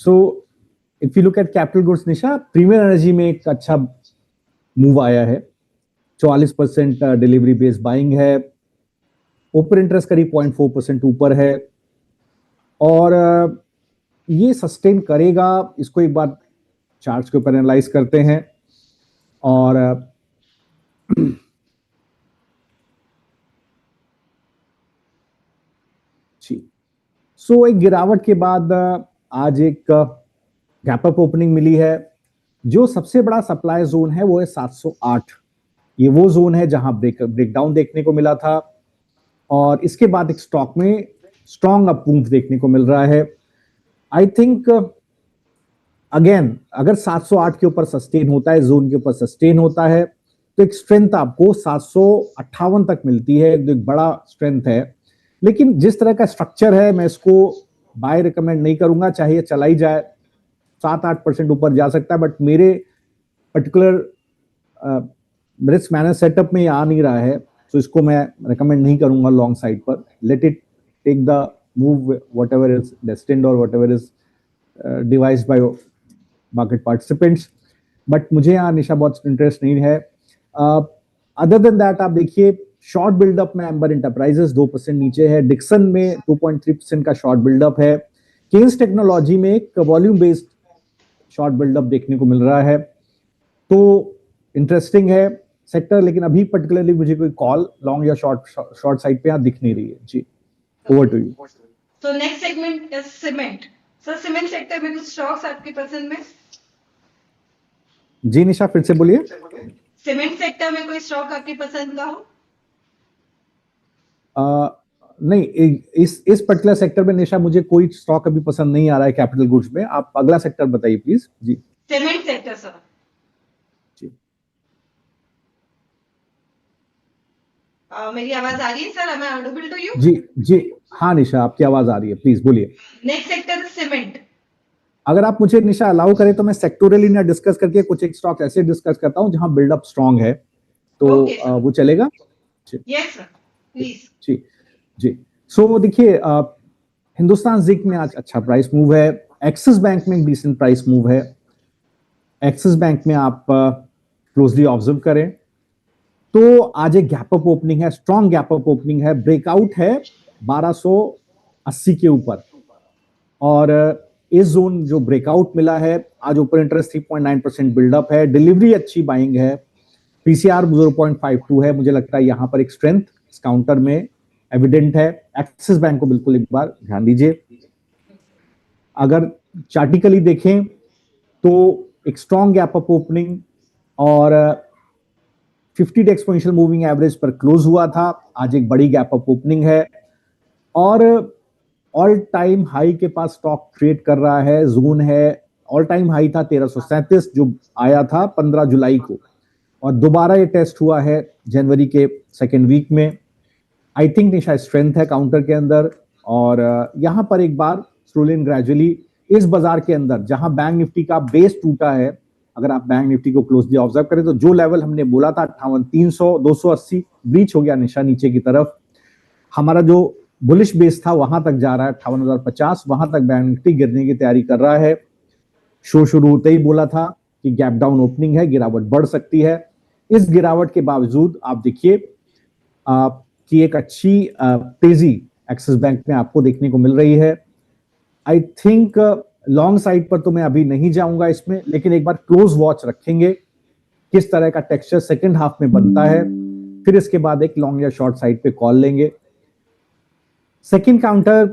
B: so if you look at capital goods Nisha, Premier Energy में एक अच्छा मूव आया है. 44% डिलीवरी बेस्ड बाइंग है. ओपन इंटरेस्ट करीब 0.4% ऊपर है और ये सस्टेन करेगा. इसको एक बार चार्ट्स के ऊपर एनालाइज करते हैं और सो एक गिरावट के बाद आज एक गैप अप ओपनिंग मिली है. जो सबसे बड़ा सप्लाई जोन है वो है 708. ये वो जोन है जहां ब्रेकडाउन देखने को मिला था और इसके बाद एक स्टॉक में स्ट्रॉन्ग अप मूव देखने को मिल रहा है. आई थिंक अगेन अगर 708 के ऊपर सस्टेन होता है, जोन के ऊपर सस्टेन होता है, तो एक स्ट्रेंथ आपको 758 तक मिलती है. एक बड़ा स्ट्रेंथ है. लेकिन जिस तरह का स्ट्रक्चर है मैं इसको बाय रिकमेंड नहीं करूंगा. चाहे चला ही जाए, 7-8% ऊपर जा सकता है, बट मेरे पर्टिकुलर रिस्क मैनेज सेटअप में ये आ नहीं रहा है, तो इसको मैं रिकमेंड नहीं करूंगा लॉन्ग साइड पर. Let it take the move whatever is destined और whatever is devised by market participants. But मुझे यहाँ निशा बहुत इंटरेस्ट नहीं है. अदर देन दैट आप देखिए शॉर्ट बिल्डअप में एम्बर इंटरप्राइजेस 2% नीचे है. डिक्सन में 2.3% का शॉर्ट बिल्डअप है. केन्स टेक्नोलॉजी में एक वॉल्यूम बेस्ड शॉर्ट बिल्डअप देखने को मिल रहा है. तो इंटरेस्टिंग है सेक्टर, लेकिन अभी पर्टिकुलरली मुझे कोई कॉल लॉन्ग या शॉर्ट साइड पे यहाँ दिख नहीं रही है. जी, over to you.
A: So next segment is cement. So cement sector में कुछ स्टॉक्स आपकी पसंद में?
B: जी निशा, फिर से बोलिए.
A: सीमेंट सेक्टर में कोई स्टॉक आपकी पसंद का हो?
B: नहीं, इस पर्टिकुलर सेक्टर में निशा मुझे कोई स्टॉक अभी पसंद नहीं आ रहा है कैपिटल गुड्स में. आप अगला सेक्टर बताइए प्लीज. जी,
A: सीमेंट सेक्टर सर.
B: जी,
A: मेरी आवाज आ रही है sir? Am I audible to you?
B: जी जी हाँ निशा, आपकी आवाज आ रही है, प्लीज बोलिए.
A: Next sector is cement.
B: अगर आप मुझे निशा अलाउ करें तो मैं सेक्टोरली ना डिस्कस करके कुछ एक स्टॉक ऐसे डिस्कस करता हूं जहां बिल्डअप स्ट्रांग है, तो वो चलेगा.
A: Yes sir, please.
B: जी जी. सो देखिए हिंदुस्तान जिंक में आज अच्छा प्राइस मूव है. एक्सिस बैंक में एक डिसेंट प्राइस मूव है. एक्सिस बैंक में आप क्लोजली ऑब्जर्व करें तो आज एक गैप अप ओपनिंग है, स्ट्रॉन्ग गैप अप ओपनिंग है. ब्रेकआउट है 1280 के ऊपर और इस जोन जो ब्रेकआउट मिला है आज ओपन इंटरेस्ट 3.9% बिल्डअप है. डिलीवरी अच्छी बाइंग है. पीसीआर 0.52 है. मुझे लगता है यहां पर एक स्ट्रेंथ इस काउंटर में एविडेंट है. एक्सिस बैंक को बिल्कुल एक बार ध्यान दीजिए. अगर चार्टिकली देखें तो एक स्ट्रॉन्ग गैप अप ओपनिंग और 50 डे एक्सपोनेंशियल मूविंग एवरेज पर क्लोज हुआ था. आज एक बड़ी गैप अप ओपनिंग है और ऑल टाइम हाई के पास स्टॉक क्रिएट कर रहा है. जोन है, ऑल टाइम हाई था 1337 जो आया था 15 जुलाई को और दोबारा ये टेस्ट हुआ है जनवरी के सेकेंड वीक में. आई थिंक निशा स्ट्रेंथ है काउंटर के अंदर और यहां पर एक बार स्लोली एंड ग्रेजुअली इस बाजार के अंदर जहां बैंक निफ्टी का बेस टूटा है, अगर आप बैंक निफ्टी को क्लोजली ऑब्जर्व करें तो जो लेवल हमने बोला था 58,300 280 ब्रीच हो गया निशा नीचे की तरफ. हमारा जो बुलिश बेस था वहां तक जा रहा है 58,050. वहां तक बैंक निफ्टी गिरने की तैयारी कर रहा है. शो शुरू होते ही बोला था कि गैप डाउन ओपनिंग है, गिरावट बढ़ सकती है. इस गिरावट के बावजूद आप देखिए कि एक अच्छी तेजी एक्सिस बैंक में आपको देखने को मिल रही है. आई थिंक लॉन्ग साइड पर तो मैं अभी नहीं जाऊंगा इसमें, लेकिन एक बार क्लोज वॉच रखेंगे किस तरह का टेक्सचर सेकंड हाफ में बनता है, फिर इसके बाद एक लॉन्ग या शॉर्ट साइड पे कॉल लेंगे. सेकंड काउंटर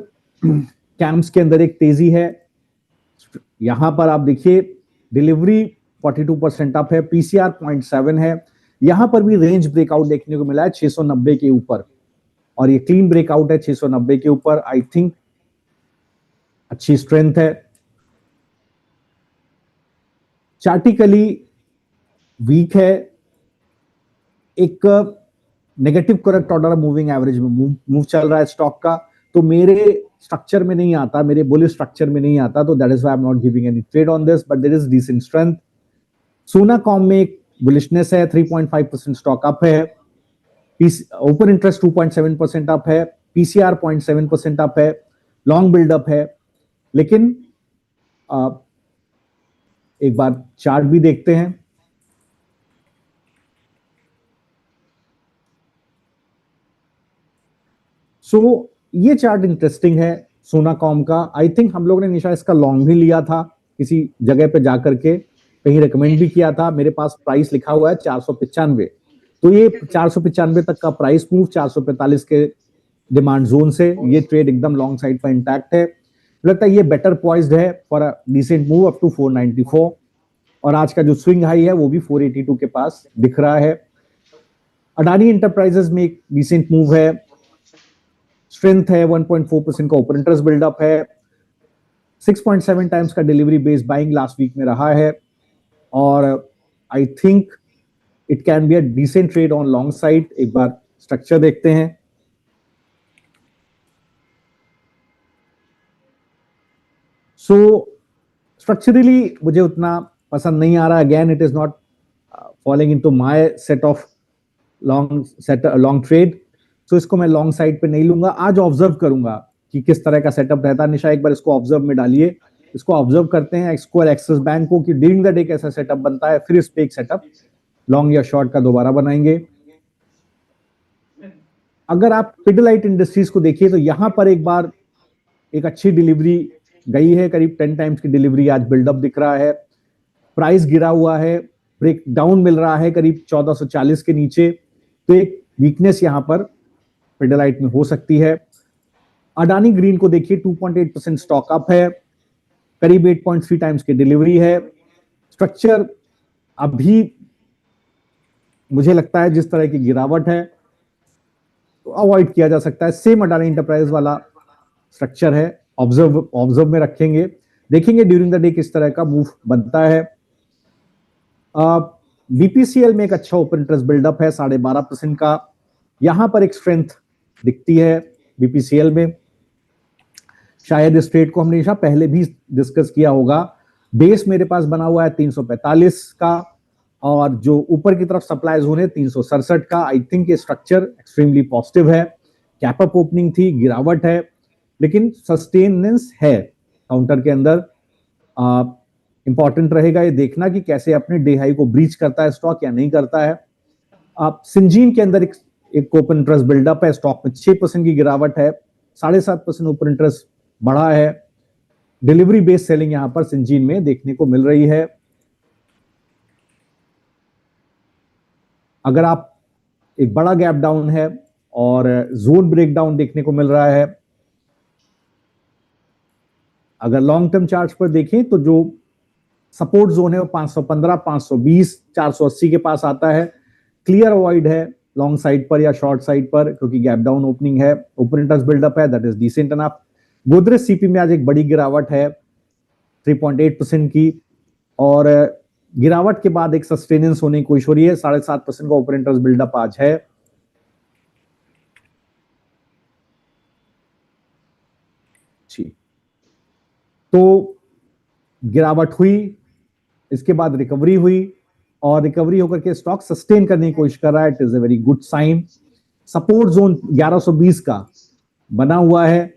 B: कैम्प्स के अंदर एक तेजी है. यहां पर आप देखिए डिलीवरी 42% अप है. पीसीआर 0.7 है. यहां पर भी रेंज ब्रेकआउट देखने को मिला है 690 के ऊपर और ये क्लीन ब्रेकआउट है 690 के ऊपर, आई थिंक अच्छी स्ट्रेंथ है। चार्टिकली वीक है, एक negative correct order moving average में मूव चल रहा है स्टॉक का, तो मेरे स्ट्रक्चर में नहीं आता, मेरे बुलिश स्ट्रक्चर में नहीं आता, तो that is why I am not giving any trade on this, but there is decent strength. Sonacom में एक बुलिशनेस है, 3.5% स्टॉक अप है, ओपन इंटरेस्ट 2.7% अप है, पीसीआर 0.7% अप है, लॉन्ग बिल्डअप है, लेकिन एक बार चार्ट भी देखते हैं। सो ये चार्ट इंटरेस्टिंग है सोनाकॉम का। आई थिंक हम लोग ने निशा इसका लॉन्ग भी लिया था, किसी जगह पे जाकर के कहीं रेकमेंड भी किया था। मेरे पास प्राइस लिखा हुआ है 495, तो ये 495 तक का प्राइस मूव 445 के डिमांड जोन से ये ट्रेड एकदम लॉन्ग साइड पर इंटैक्ट है। लगता है ये बेटर पॉइज्ड है for a decent move up to 494, और आज का जो स्विंग हाई है वो भी 482 के पास दिख रहा है। अडानी इंटरप्राइजेस में एक डिसेंट मूव है, स्ट्रेंथ है, 1.4% का ओपन इंटरेस्ट बिल्डअप है, 6.7 टाइम्स का delivery based buying last week में रहा है, और I think it can be a decent trade on long side. एक बार स्ट्रक्चर देखते हैं। सो स्ट्रक्चरली मुझे उतना पसंद नहीं आ रहा, again it is not following into my set of long trade, so इसको मैं लॉन्ग साइड पे नहीं लूंगा। आज ऑब्जर्व करूंगा कि किस तरह का सेटअप रहता है। निशा एक बार इसको ऑब्जर्व में डालिए, इसको ऑब्जर्व करते हैं स्क्वायर एक्सिस बैंक को कि ड्यूरिंग द डे कैसा सेटअप बनता है, फिर इस पे एक सेटअप लॉन्ग या शॉर्ट का दोबारा बनाएंगे। अगर आप पिडिलाइट इंडस्ट्रीज को देखिए तो यहां पर एक बार एक अच्छी डिलीवरी गई है, करीब 10 टाइम्स की डिलीवरी आज बिल्डअप दिख रहा है। प्राइस गिरा हुआ है, ब्रेक डाउन मिल रहा है करीब 1440 के नीचे, तो एक वीकनेस यहां पर पिडिलाइट में हो सकती है। अडानी ग्रीन को देखिए 2.8% स्टॉक अप है, करीब 8.3 टाइम्स की डिलीवरी है। स्ट्रक्चर अभी मुझे लगता है जिस तरह की गिरावट है तो अवॉइड किया जा सकता है। सेम अडानी इंटरप्राइज वाला स्ट्रक्चर है, ऑब्जर्व में रखेंगे, देखेंगे ड्यूरिंग द डे किस तरह का मूव बनता है। बीपीसीएल में एक अच्छा ओपन इंटरेस्ट बिल्डअप है 12.5% का, यहां पर एक स्ट्रेंथ दिखती है बीपीसीएल में। शायद इस ट्रेड को हमने पहले भी डिस्कस किया होगा। बेस मेरे पास बना हुआ है 345 का, और जो ऊपर की तरफ सप्लाई जोन है 367 का। आई थिंक ये स्ट्रक्चर एक्सट्रीमली पॉजिटिव है। कैप अप ओपनिंग थी, गिरावट है, लेकिन सस्टेनेंस है काउंटर के अंदर। इंपॉर्टेंट रहेगा ये देखना कि कैसे अपने डे हाई को ब्रीच करता है स्टॉक या नहीं करता है। सिंजीन के अंदर एक ओपन इंटरेस्ट बिल्डअप है, स्टॉक में 6% की गिरावट है, 7.5% ओपन इंटरेस्ट बढ़ा है। डिलीवरी बेस्ड सेलिंग यहां पर सिंजीन में देखने को मिल रही है। अगर आप एक बड़ा गैप डाउन है और जोन ब्रेकडाउन देखने को मिल रहा है। अगर लॉन्ग टर्म चार्ट पर देखें तो जो सपोर्ट जोन है वो 515, 520, 480 के पास आता है। क्लियर अवॉइड है लॉन्ग साइड पर या शॉर्ट साइड पर, क्योंकि गैप डाउन ओपनिंग है, ओपन इंटरेस्ट बिल्डअप है, that is decent enough. Godrej CP में आज एक बड़ी गिरावट है 3.8% की, और गिरावट के बाद एक सस्टेनेंस होने की कोशिश हो रही है। 7.5% का ओपन इंटरेस्ट बिल्डअप आज है। तो गिरावट हुई, इसके बाद रिकवरी हुई, और रिकवरी होकर के स्टॉक सस्टेन करने की कोशिश कर रहा है। It is a very good sign. Support zone 1120 का बना हुआ है,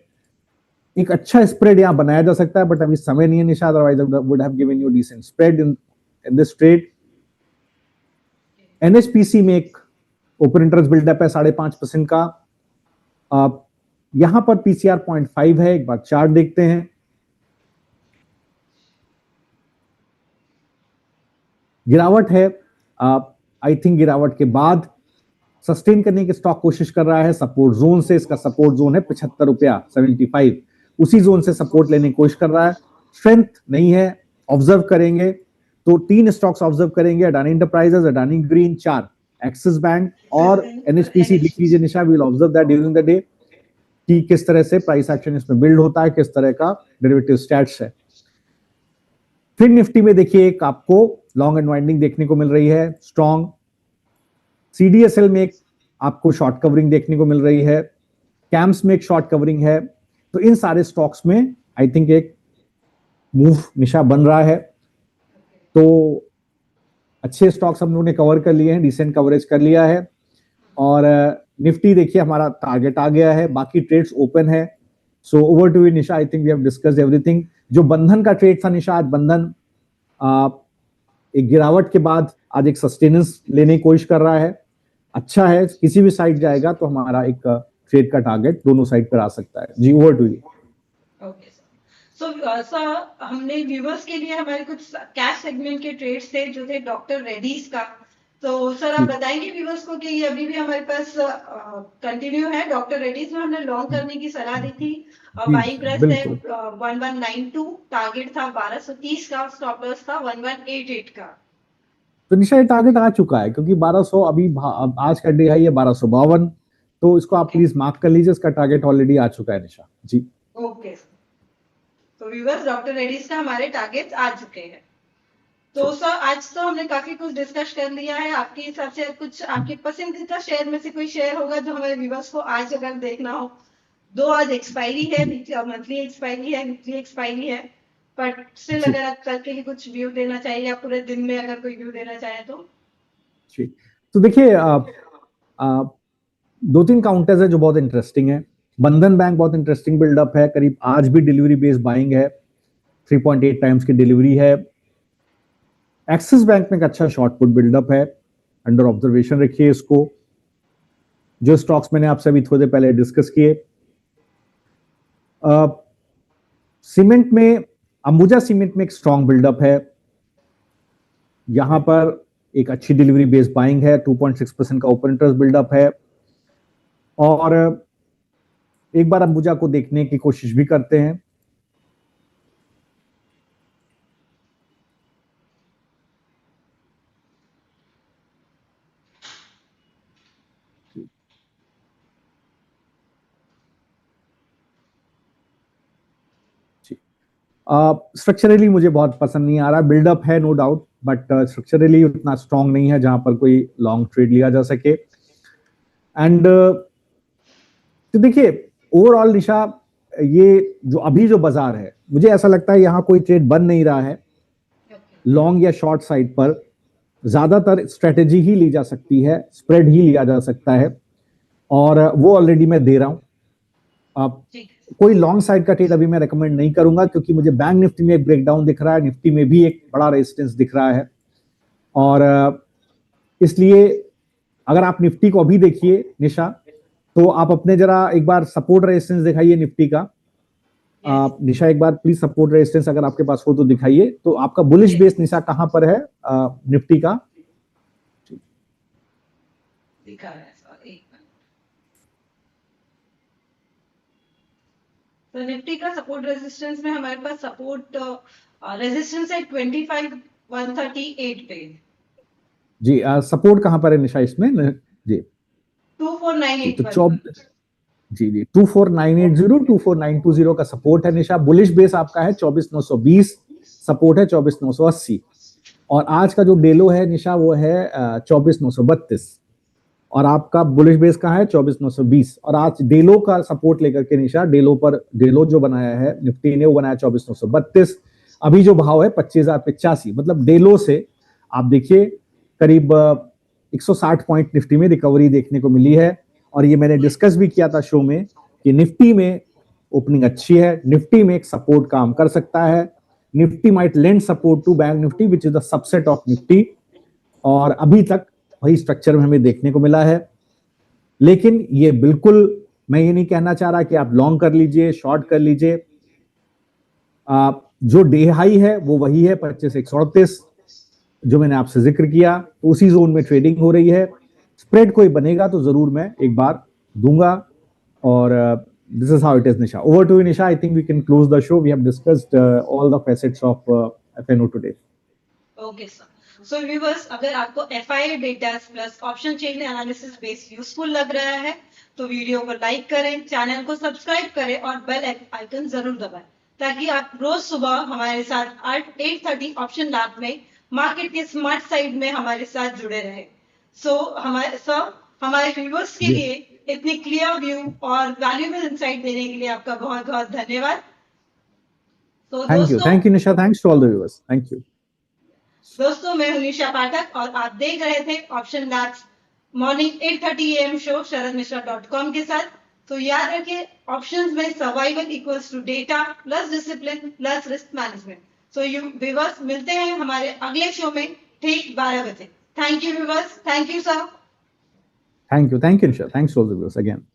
B: एक अच्छा स्प्रेड यहां बनाया जा सकता है, बट अभी समय नहीं है Nisha, otherwise I would have given you decent spread in this trade. NHPC में एक ओपन इंटरेस्ट बिल्डअप है 5.5% का। यहां पर पीसीआर 0.5 है। एक बार चार्ट देखते हैं। गिरावट है, आई थिंक गिरावट के बाद सस्टेन करने की स्टॉक कोशिश कर रहा है सपोर्ट जोन से। इसका सपोर्ट जोन है 75 रुपया 75, उसी जोन से सपोर्ट लेने की कोशिश कर रहा है। स्ट्रेंथ नहीं है, ऑब्जर्व करेंगे तो 3 स्टॉक्स ऑब्जर्व करेंगे, Adani enterprises, Adani green, 4 Axis Bank और एनएचपीसी लिख लीजिए Nisha, we will observe that during the day कि किस तरह से प्राइस एक्शन इसमें बिल्ड होता है, किस तरह का डेरिवेटिव स्टैट्स है। फिर निफ्टी में देखिए एक आपको लॉन्ग एंड वाइंडिंग देखने को मिल रही है, स्ट्रॉन्ग। सीडीएसएल में एक आपको शॉर्ट कवरिंग देखने को मिल रही है, कैम्स में एक शॉर्ट कवरिंग है। तो इन सारे स्टॉक्स में आई थिंक एक मूव निशा बन रहा है। तो अच्छे स्टॉक्स हम लोगों ने कवर कर लिए हैं, डिसेंट कवरेज कर लिया है। और निफ्टी देखिए हमारा टारगेट आ गया है, बाकी ट्रेड्स ओपन है। So over to you Nisha, I think we have discussed everything. जो बंधन का ट्रेड था निशा, आज बंधन एक गिरावट के बाद आज एक सस्टेनेंस लेने की कोशिश कर रहा है, अच्छा है। किसी भी साइड जाएगा तो हमारा एक ट्रेड का टारगेट दोनों साइड पर आ सकता है। जी over to you.
A: Okay sir, हमने व्यूवर्स के लिए हमारे कुछ कैश सेगमेंट के ट्रेड्स थे जो थे डॉक्टर रेड्डीज का। तो सर आप बताएंगे व्यूवर्स को कि ये अभी भी हमारे पास कंटिन्यू है। डॉक्टर रेड्डीज में हमने लॉन्ग करने की सलाह दी थी। बाइंग प्राइस है 1192, टारगेट था 1230 का, स्टॉप लॉस था 1188 का।
B: तो निशा ये टारगेट आ चुका है क्योंकि 1200 अभी आज का डे है ये 1252, तो इसको आप प्लीज मार्क कर लीजिए, इसका टारगेट ऑलरेडी आ चुका है निशा जी।
A: ओके तो व्यूअर्स डॉक्टर रेड्डीज का हमारे टारगेट आ चुके हैं। तो सर आज तो हमने काफी कुछ डिस्कस कर लिया है। आपके हिसाब से कुछ आपके पसंदीदा शेयर में से कोई शेयर होगा जो हमारे व्यूअर्स को आज अगर देखना हो? दो आज एक्सपायरी है, मंथली एक्सपायरी है, वीकली एक्सपायरी है, बट स्टिल अगर आप करके ही कुछ व्यू देना चाहिए या पूरे दिन में अगर कोई व्यू देना चाहे तो?
B: तो देखिए दो तीन काउंटर्स है जो बहुत इंटरेस्टिंग है। बंधन बैंक बहुत इंटरेस्टिंग बिल्डअप है, करीब आज भी डिलीवरी बेस्ड बाइंग है, 3.8 टाइम्स की डिलीवरी है। एक्सिस बैंक में एक अच्छा शॉर्ट पुट बिल्डअप है, अंडर ऑब्जर्वेशन रखिए इसको। जो स्टॉक्स मैंने आपसे अभी थोड़ी देर पहले डिस्कस किए। सीमेंट में अंबुजा सीमेंट में एक स्ट्रॉन्ग बिल्डअप है, यहां पर एक अच्छी डिलीवरी बेस्ड बाइंग है, 2.6% का ओपन इंटरेस्ट बिल्डअप है। और एक बार अंबुजा को देखने की कोशिश भी करते हैं। स्ट्रक्चरली मुझे बहुत पसंद नहीं आ रहा, बिल्डअप है नो डाउट, बट स्ट्रक्चरली उतना स्ट्रॉन्ग नहीं है जहां पर कोई लॉन्ग ट्रेड लिया जा सके। एंड तो देखिए ओवरऑल निशा, ये जो अभी जो बाजार है, मुझे ऐसा लगता है यहां कोई ट्रेड बन नहीं रहा है लॉन्ग या शॉर्ट साइड पर। ज्यादातर स्ट्रेटेजी ही ली जा सकती है, स्प्रेड ही लिया जा सकता है, और वो ऑलरेडी मैं दे रहा हूं। आप कोई लॉन्ग साइड का ट्रेड अभी मैं रेकमेंड नहीं करूंगा क्योंकि मुझे बैंक निफ्टी में एक ब्रेकडाउन दिख रहा है, निफ्टी में भी एक बड़ा रेजिस्टेंस दिख रहा है। और इसलिए अगर आप निफ्टी को अभी देखिए निशा, तो आप अपने जरा एक बार सपोर्ट रेजिस्टेंस दिखाइए निफ्टी का। निशा एक बार प्लीज सपोर्ट रेजिस्टेंस अगर आपके पास हो तो दिखाइए। तो आपका बुलिश बेस निशा कहां पर है निफ्टी का?
A: दिखा रहा है तो निफ्टी का सपोर्ट रेजिस्टेंस में हमारे पास सपोर्ट रेजिस्टेंस है 25,138 पे।
B: जी सपोर्ट कहां पर है निशा इसमें? जी
A: 2498
B: तो जी 24980 24920 का सपोर्ट है निशा। बुलिश बेस आपका है 24,920, सपोर्ट है 24,980। और आज का जो डेलो है निशा वो है 24,932, और आपका बुलिश बेस कहाँ है 24,920। और आज डेलो का सपोर्ट लेकर के निशा, डेलो जो बनाया है निफ्टी ने वो बनाया 24,932। अभी जो भाव है 25,085, मतलब डेलो से आप देखिए करीब 160 पॉइंट निफ्टी में रिकवरी देखने को मिली है। और ये मैंने डिस्कस भी किया था शो में कि निफ्टी में ओपनिंग अच्छी है, निफ्टी में एक सपोर्ट काम कर सकता है। Nifty might lend support to bank Nifty which is the subset of Nifty, और अभी तक वही स्ट्रक्चर में हमें देखने को मिला है। लेकिन ये बिल्कुल मैं ये नहीं कहना चाह रहा कि आप लॉन्ग कर लीजिए, शॉर्ट कर लीजिए। जो डे हाई है वो वही है 25,138 जो मैंने आपसे जिक्र किया, तो उसी जोन में ट्रेडिंग हो रही है। स्प्रेड कोई बनेगा तो जरूर मैं एक बार दूंगा। और this is how it is Nisha. Over to Nisha, I think we can close the show. We have discussed all the facets of FNO today.
A: Okay sir, so viewers, अगर आपको FI data plus option chain analysis based useful लग रहा है तो वीडियो को लाइक करें, चैनल को सब्सक्राइब करें और बेल आइकन जरूर दबाएं ताकि आप रोज सुबह हमारे साथ 8:30 ऑप्शन लैब में मार्केट के स्मार्ट साइड में हमारे साथ जुड़े रहे। हमारे व्यूवर्स के लिए इतनी क्लियर व्यू और वैल्यूएबल इंसाइट देने के लिए आपका बहुत बहुत धन्यवाद। तो
B: thank you Nisha, thanks to all the viewers, thank you.
A: दोस्तों, मैं हूं निशा पाठक और आप देख रहे थे option labs morning 8:30 AM show sharadmishra.com के साथ। तो याद रखिए, ऑप्शंस में survival equals to data plus discipline plus risk management. So you viewers, मिलते हैं हमारे अगले शो में ठीक 12 बजे। Thank you viewers, thank you sir.
B: Thank you Nisha, thanks to all the viewers again.